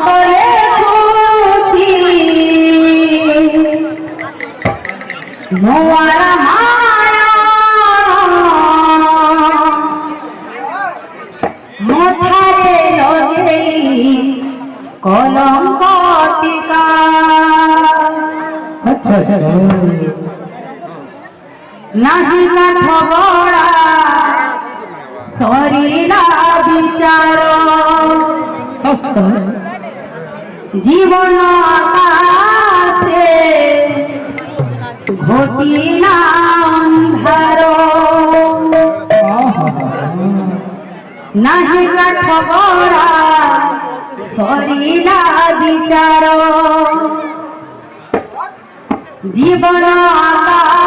तो लेखुची मोर माया मोठारे लगेई कलंक टीका। अच्छा अच्छा नाही काठ गड़ा सरीला विचार जीवन आकाशे घोटिला अंधार। नाही काठ गड़ा सरीला विचार जीवन आकाशे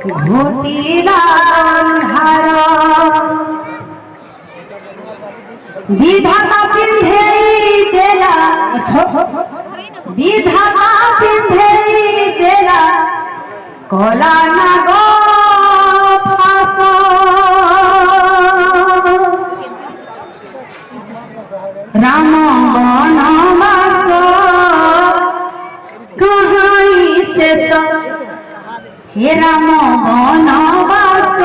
घोटिला अंधार। विधाता पिंधेई देला विधाता पिंधेई देला कला ना गो फास। राम वनवास कहानी शेष हे राम वनवास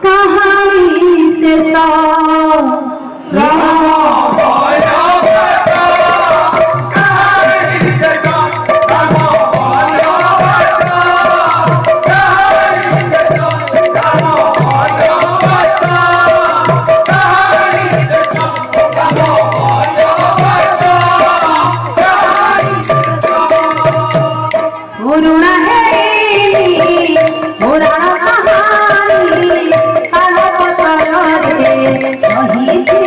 कहानी शेष। पुराण कहानी